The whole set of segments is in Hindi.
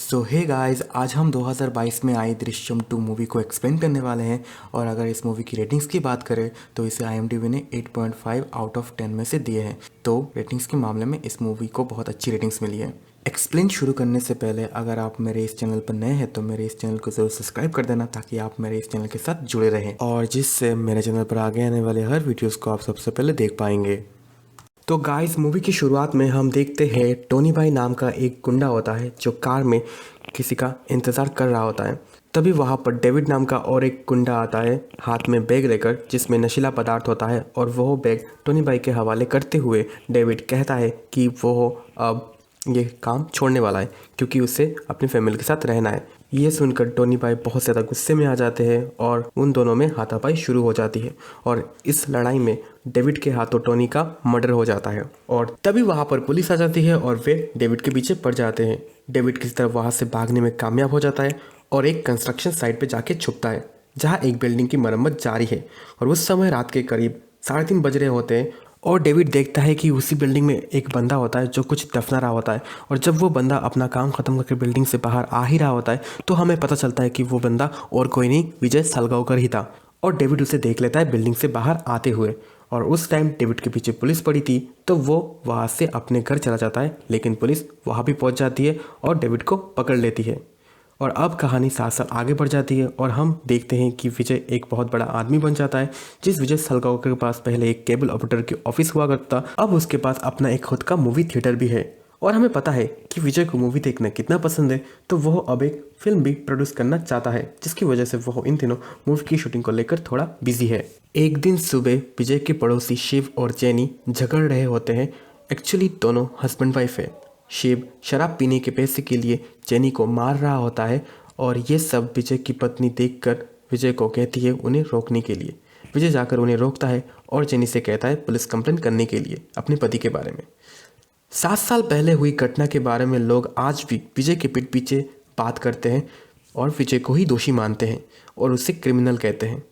सो हे गाइस, आज हम 2022 में आई दृश्यम 2 मूवी को एक्सप्लेन करने वाले हैं। और अगर इस मूवी की रेटिंग्स की बात करें तो इसे IMDb ने 8.5 आउट ऑफ 10 में से दिए हैं। तो रेटिंग्स के मामले में इस मूवी को बहुत अच्छी रेटिंग्स मिली है। एक्सप्लेन शुरू करने से पहले अगर आप मेरे इस चैनल पर नए हैं तो मेरे इस चैनल को ज़रूर सब्सक्राइब कर देना, ताकि आप मेरे इस चैनल के साथ जुड़े रहें और जिससे मेरे चैनल पर आगे आने वाले हर वीडियोज़ को आप सबसे पहले देख पाएंगे। तो गाइस, मूवी की शुरुआत में हम देखते हैं टोनी भाई नाम का एक गुंडा होता है जो कार में किसी का इंतज़ार कर रहा होता है। तभी वहाँ पर डेविड नाम का और एक गुंडा आता है हाथ में बैग लेकर, जिसमें नशीला पदार्थ होता है। और वह बैग टोनी भाई के हवाले करते हुए डेविड कहता है कि वो अब ये काम छोड़ने वाला है, क्योंकि उसे अपनी फैमिली के साथ रहना है। ये सुनकर टोनी भाई बहुत ज़्यादा गुस्से में आ जाते हैं और उन दोनों में हाथापाई शुरू हो जाती है। और इस लड़ाई में डेविड के हाथों टोनी का मर्डर हो जाता है। और तभी वहाँ पर पुलिस आ जाती है और वे डेविड के पीछे पड़ जाते हैं। डेविड किसी तरह वहाँ से भागने में कामयाब हो जाता है और एक कंस्ट्रक्शन साइट पे जाके छुपता है, जहाँ एक बिल्डिंग की मरम्मत जारी है। और उस समय रात के करीब 3:30 बज रहे होते हैं और डेविड देखता है कि उसी बिल्डिंग में एक बंदा होता है जो कुछ दफना रहा होता है। और जब वो बंदा अपना काम खत्म करके बिल्डिंग से बाहर आ ही रहा होता है तो हमें पता चलता है कि वो बंदा और कोई नहीं, विजय सलगांवकर ही था। और डेविड उसे देख लेता है बिल्डिंग से बाहर आते हुए। और उस टाइम डेविड के पीछे पुलिस पड़ी थी, तो वो वहाँ से अपने घर चला जाता है, लेकिन पुलिस वहाँ भी पहुँच जाती है और डेविड को पकड़ लेती है। और अब कहानी साथ साथ आगे बढ़ जाती है और हम देखते हैं कि विजय एक बहुत बड़ा आदमी बन जाता है। जिस विजय सलगांवकर के पास पहले एक केबल ऑपरेटर की ऑफिस हुआ करता, अब उसके पास अपना एक खुद का मूवी थिएटर भी है। और हमें पता है कि विजय को मूवी देखना कितना पसंद है, तो वह अब एक फिल्म भी प्रोड्यूस करना चाहता है, जिसकी वजह से वह इन दिनों मूवी की शूटिंग को लेकर थोड़ा बिजी है। एक दिन सुबह विजय के पड़ोसी शिव और जेनी झगड़ रहे होते हैं। एक्चुअली दोनों हस्बैंड वाइफ है। शिव शराब पीने के पैसे के लिए जेनी को मार रहा होता है और ये सब विजय की पत्नी देखकर विजय को कहती है उन्हें रोकने के लिए। विजय जाकर उन्हें रोकता है और जेनी से कहता है पुलिस कंप्लेंट करने के लिए अपने पति के बारे में। 7 साल पहले हुई घटना के बारे में लोग आज भी विजय के पीठ पीछे बात करते हैं और विजय को ही दोषी मानते हैं और उसे क्रिमिनल कहते हैं।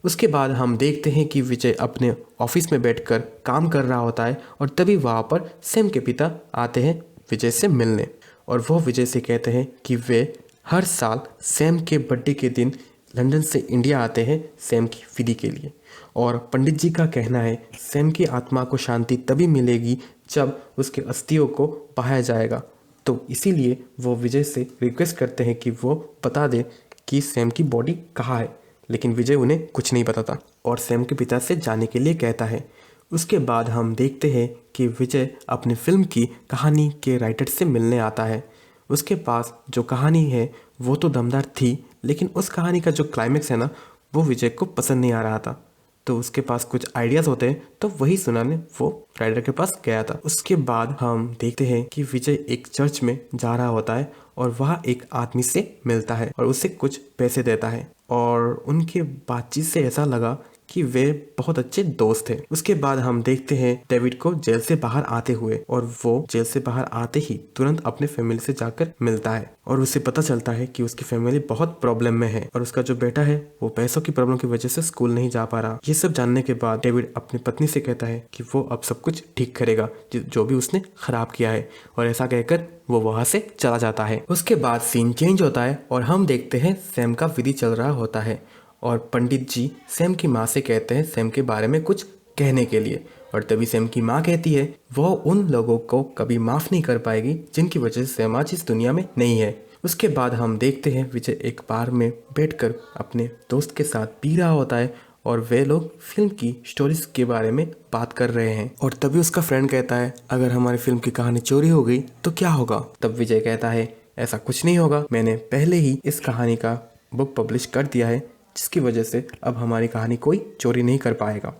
उसके बाद हम देखते हैं कि विजय अपने ऑफिस में बैठकर काम कर रहा होता है और तभी वहाँ पर सैम के पिता आते हैं विजय से मिलने। और वो विजय से कहते हैं कि वे हर साल सैम के बर्थडे के दिन लंदन से इंडिया आते हैं सैम की विधि के लिए। और पंडित जी का कहना है सैम की आत्मा को शांति तभी मिलेगी जब उसके अस्थियों को बहाया जाएगा। तो इसीलिए वो विजय से रिक्वेस्ट करते हैं कि वो बता दे कि सैम की बॉडी कहाँ है, लेकिन विजय उन्हें कुछ नहीं बताता और सैम के पिता से जाने के लिए कहता है। उसके बाद हम देखते हैं कि विजय अपनी फिल्म की कहानी के राइटर से मिलने आता है। उसके पास जो कहानी है वो तो दमदार थी, लेकिन उस कहानी का जो क्लाइमेक्स है ना, वो विजय को पसंद नहीं आ रहा था। तो उसके पास कुछ आइडियाज़ होते हैं, तो वही सुनाने वो राइटर के पास गया था। उसके बाद हम देखते हैं कि विजय एक चर्च में जा रहा होता है और वहाँ एक आदमी से मिलता है और उसे कुछ पैसे देता है। और उनके बातचीत से ऐसा लगा कि वे बहुत अच्छे दोस्त थे। उसके बाद हम देखते हैं डेविड को जेल से बाहर आते हुए, और वो जेल से बाहर आते ही तुरंत अपने फैमिली से जाकर मिलता है और उसे पता चलता है कि उसकी फैमिली बहुत प्रॉब्लम में है और उसका जो बेटा है वो पैसों की प्रॉब्लम की वजह से स्कूल नहीं जा पा रहा। ये सब जानने के बाद डेविड अपनी पत्नी से कहता है कि वो अब सब कुछ ठीक करेगा जो भी उसने खराब किया है, और ऐसा कहकर वो वहां से चला जाता है। उसके बाद सीन चेंज होता है और हम देखते हैं सैम का विधि चल रहा होता है और पंडित जी सैम की माँ से कहते हैं सैम के बारे में कुछ कहने के लिए। और तभी सैम की माँ कहती है वो उन लोगों को कभी माफ़ नहीं कर पाएगी जिनकी वजह से सैम आज इस दुनिया में नहीं है। उसके बाद हम देखते हैं विजय एक बार में बैठकर अपने दोस्त के साथ पी रहा होता है और वे लोग फिल्म की स्टोरीज के बारे में बात कर रहे हैं। और तभी उसका फ्रेंड कहता है अगर हमारी फिल्म की कहानी चोरी हो गई तो क्या होगा। तब विजय कहता है ऐसा कुछ नहीं होगा, मैंने पहले ही इस कहानी का बुक पब्लिश कर दिया है, जिसकी वजह से अब हमारी कहानी कोई चोरी नहीं कर पाएगा।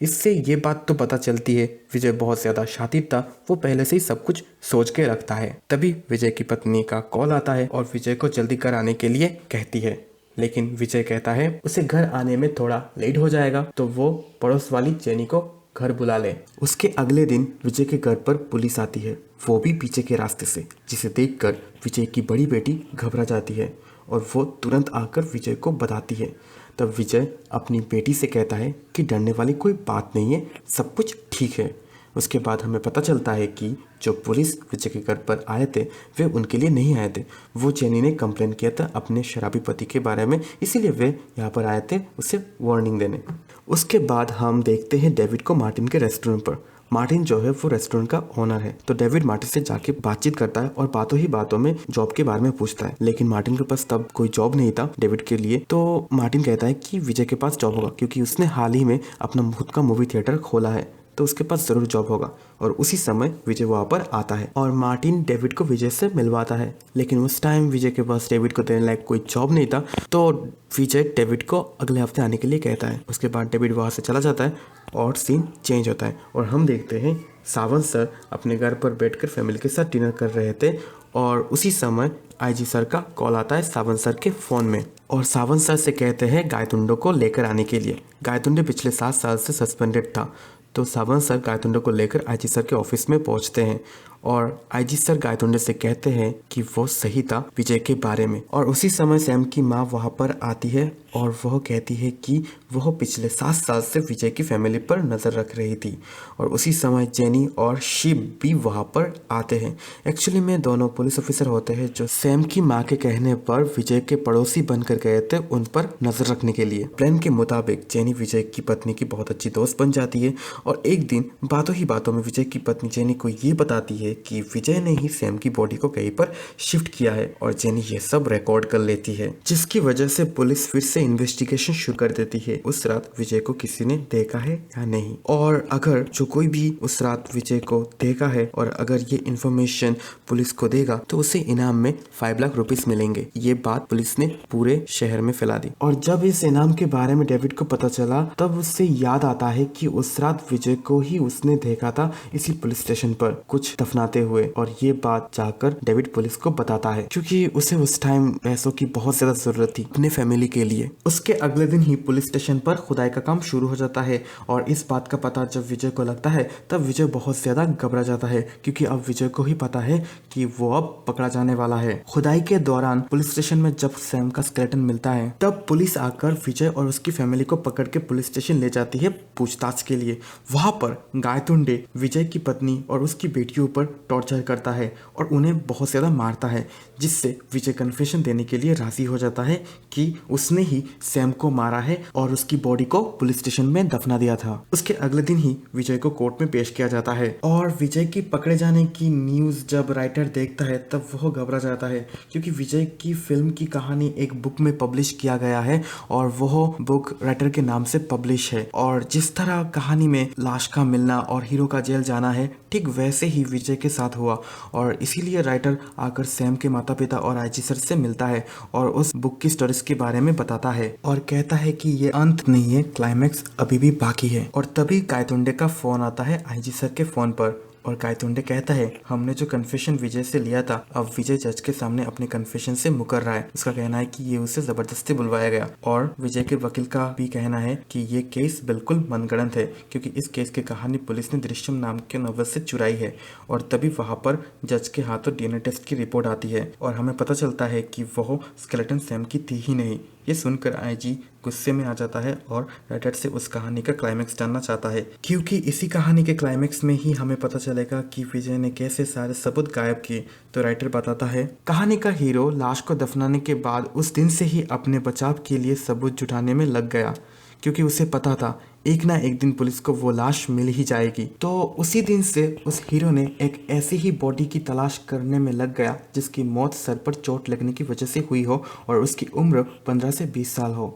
इससे ये बात तो पता चलती है विजय बहुत ज़्यादा शातिर था, वो पहले से ही सब कुछ सोच के रखता है। तभी विजय की पत्नी का कॉल आता है और विजय को जल्दी घर आने के लिए कहती है, लेकिन विजय कहता है उसे घर आने में थोड़ा लेट हो जाएगा, तो वो पड़ोस वाली जेनी को घर बुला ले। उसके अगले दिन विजय के घर पर पुलिस आती है, वो भी पीछे के रास्ते से, जिसे देखकर विजय की बड़ी बेटी घबरा जाती है और वो तुरंत आकर विजय को बताती है। तब विजय अपनी बेटी से कहता है कि डरने वाली कोई बात नहीं है, सब कुछ ठीक है। उसके बाद हमें पता चलता है कि जो पुलिस विजय के घर पर आए थे वे उनके लिए नहीं आए थे। वो जेनी ने कंप्लेन किया था अपने शराबी पति के बारे में, इसीलिए वे यहाँ पर आए थे उसे वार्निंग देने। उसके बाद हम देखते हैं डेविड को मार्टिन के रेस्टोरेंट पर। मार्टिन जो है वो रेस्टोरेंट का ओनर है, तो डेविड मार्टिन से जाके बातचीत करता है और बातों ही बातों में जॉब के बारे में पूछता है। लेकिन मार्टिन के पास तब कोई जॉब नहीं था डेविड के लिए, तो मार्टिन कहता है कि विजय के पास जॉब होगा क्योंकि उसने हाल ही में अपना खुद का मूवी थिएटर खोला है, तो उसके पास जरूर जॉब होगा। और उसी समय विजय वहाँ पर आता है और मार्टिन डेविड को विजय से मिलवाता है। लेकिन उस टाइम विजय के पास डेविड को देने लायक कोई जॉब नहीं था, तो विजय डेविड को अगले हफ्ते आने के लिए कहता है। उसके बाद डेविड वहाँ से चला जाता है और सीन चेंज होता है और हम देखते हैं सावंत सर अपने घर पर बैठकर फैमिली के साथ डिनर कर रहे थे और उसी समय आईजी सर का कॉल आता है सावंत सर के फ़ोन में और सावंत सर से कहते हैं गायतुंडो को लेकर आने के लिए। गायतुंडे पिछले 7 साल से सस्पेंडेड था, तो सावंत सर गायतुंडे को लेकर आईजी सर के ऑफिस में पहुंचते हैं और आईजी सर गायतुंडे से कहते हैं कि वो सही था विजय के बारे में। और उसी समय सैम की माँ वहां पर आती है और वह कहती है कि वह पिछले 7 साल से विजय की फैमिली पर नज़र रख रही थी। और उसी समय जेनी और शिव भी वहां पर आते हैं। एक्चुअली में दोनों पुलिस ऑफिसर होते हैं जो सैम की माँ के कहने पर विजय के पड़ोसी बनकर गए थे उन पर नजर रखने के लिए। प्लान के मुताबिक जेनी विजय की पत्नी की बहुत अच्छी दोस्त बन जाती है और एक दिन बातों ही बातों में विजय की पत्नी जेनी को ये बताती है कि विजय ने ही सैम की बॉडी को कहीं पर शिफ्ट किया है और जेनी ये सब रिकॉर्ड कर लेती है, जिसकी वजह से पुलिस फिर से इन्वेस्टिगेशन शुरू कर देती है उस रात विजय को किसी ने देखा है या नहीं। और अगर जो कोई भी उस रात विजय को देखा है और अगर ये इन्फॉर्मेशन पुलिस को देगा तो उसे इनाम में 5 लाख रुपीस मिलेंगे। ये बात पुलिस ने पूरे शहर में फैला दी और जब इस इनाम के बारे में डेविड को पता चला तब उससे याद आता है कि उस रात विजय को ही उसने देखा था इसी पुलिस स्टेशन पर कुछ दफनाते हुए। और ये बात जाकर डेविड पुलिस को बताता है क्योंकि उसे उस टाइम पैसों की बहुत ज्यादा जरूरत थी अपने फैमिली के लिए। उसके अगले दिन ही पुलिस स्टेशन पर खुदाई का काम शुरू हो जाता है और इस बात का पता जब विजय को लगता है तब विजय बहुत ज्यादा घबरा जाता है क्योंकि अब विजय को ही पता है कि वो अब पकड़ा जाने वाला है। खुदाई के दौरान पुलिस स्टेशन में जब सैम का स्केलेटन मिलता है तब पुलिस आकर विजय और उसकी फैमिली को पकड़ के पुलिस स्टेशन ले जाती है पूछताछ के लिए। वहां पर गायतुंडे विजय की पत्नी और उसकी बेटियों पर टॉर्चर करता है और उन्हें बहुत ज्यादा मारता है, जिससे विजय कन्फेशन देने के लिए राजी हो जाता है कि उसने ही सैम को मारा है और उसकी बॉडी को पुलिस स्टेशन में दफना दिया था। उसके अगले दिन ही विजय को कोर्ट में पेश किया जाता है और विजय की पकड़े जाने की न्यूज जब राइटर देखता है तब वह घबरा जाता है क्योंकि विजय की फिल्म की कहानी एक बुक में पब्लिश किया गया है और वह बुक राइटर के नाम से पब्लिश है। और जिस तरह कहानी में लाश का मिलना और हीरो का जेल जाना है ठीक वैसे ही विजय के साथ हुआ और इसीलिए राइटर आकर सैम के माता पिता और आईजी सर से मिलता है और उस बुक की स्टोरीज के बारे में बताता है और कहता है कि ये अंत नहीं है, क्लाइमैक्स अभी भी बाकी है। और तभी गायतुंडे का फोन आता है आईजी सर के फोन पर और गायतुंडे कहता है हमने जो कन्फेशन विजय से लिया था अब विजय जज के सामने अपने कन्फेशन से मुकर रहा है। उसका कहना है कि ये उसे जबरदस्ती बुलवाया गया और विजय के वकील का भी कहना है कि ये केस बिल्कुल मनगढ़ंत है क्योंकि इस केस की कहानी पुलिस ने दृश्यम नाम के नॉवेल से चुराई है। और तभी वहां पर जज के हाथों डीएनए टेस्ट की रिपोर्ट आती है और हमें पता चलता है कि वह स्केलेटन सैम की थी ही नहीं। ये सुनकर आईजी गुस्से में आ जाता है और राइटर से उस कहानी का क्लाइमैक्स जानना चाहता है क्योंकि इसी कहानी के क्लाइमैक्स में ही हमें पता चलेगा कि विजय ने कैसे सारे सबूत गायब किए। तो राइटर बताता है कहानी का हीरो लाश को दफनाने के बाद उस दिन से ही अपने बचाव के लिए सबूत जुटाने में लग गया क्योंकि उसे पता था एक ना एक दिन पुलिस को वो लाश मिल ही जाएगी। तो उसी दिन से उस हीरो ने एक ऐसी ही बॉडी की तलाश करने में लग गया जिसकी मौत सर पर चोट लगने की वजह से हुई हो और उसकी उम्र 15 से 20 साल हो।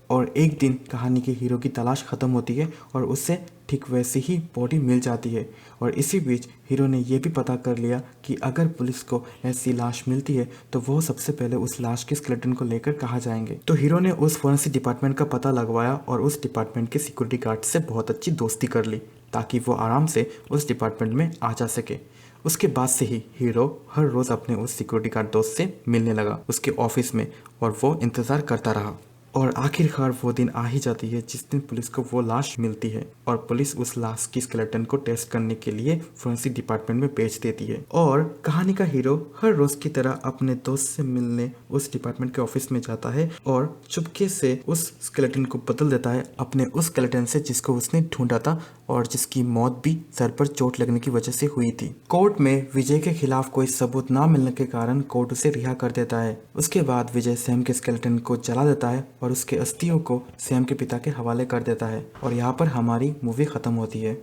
और एक दिन कहानी के हीरो की तलाश खत्म होती है और उससे ठीक वैसे ही बॉडी मिल जाती है। और इसी बीच हीरो ने यह भी पता कर लिया कि अगर पुलिस को ऐसी लाश मिलती है तो वो सबसे पहले उस लाश के स्केलेटन को लेकर कहाँ जाएंगे। तो हीरो ने उस फोरेंसिक डिपार्टमेंट का पता लगवाया और उस डिपार्टमेंट के सिक्योरिटी गार्ड से बहुत अच्छी दोस्ती कर ली ताकि वो आराम से उस डिपार्टमेंट में आ जा सके। उसके बाद से ही हीरो हर रोज अपने उस सिक्योरिटी गार्ड दोस्त से मिलने लगा उसके ऑफिस में और वो इंतजार करता रहा। और आखिरकार वो दिन आ ही जाती है जिस दिन पुलिस को वो लाश मिलती है और पुलिस उस लाश की स्केलेटन को टेस्ट करने के लिए फोरेंसिक डिपार्टमेंट में भेज देती है। और कहानी का हीरो हर रोज की तरह अपने दोस्त से मिलने उस डिपार्टमेंट के ऑफिस में जाता है और चुपके से उस स्केलेटन को बदल देता है अपने उस स्केलेटन से जिसको उसने ढूंढा था और जिसकी मौत भी सर पर चोट लगने की वजह से हुई थी। कोर्ट में विजय के खिलाफ कोई सबूत ना मिलने के कारण कोर्ट उसे रिहा कर देता है। उसके बाद विजय सैम के स्केलेटन को जला देता है और उसके अस्थियों को सैम के पिता के हवाले कर देता है और यहाँ पर हमारी मूवी खत्म होती है।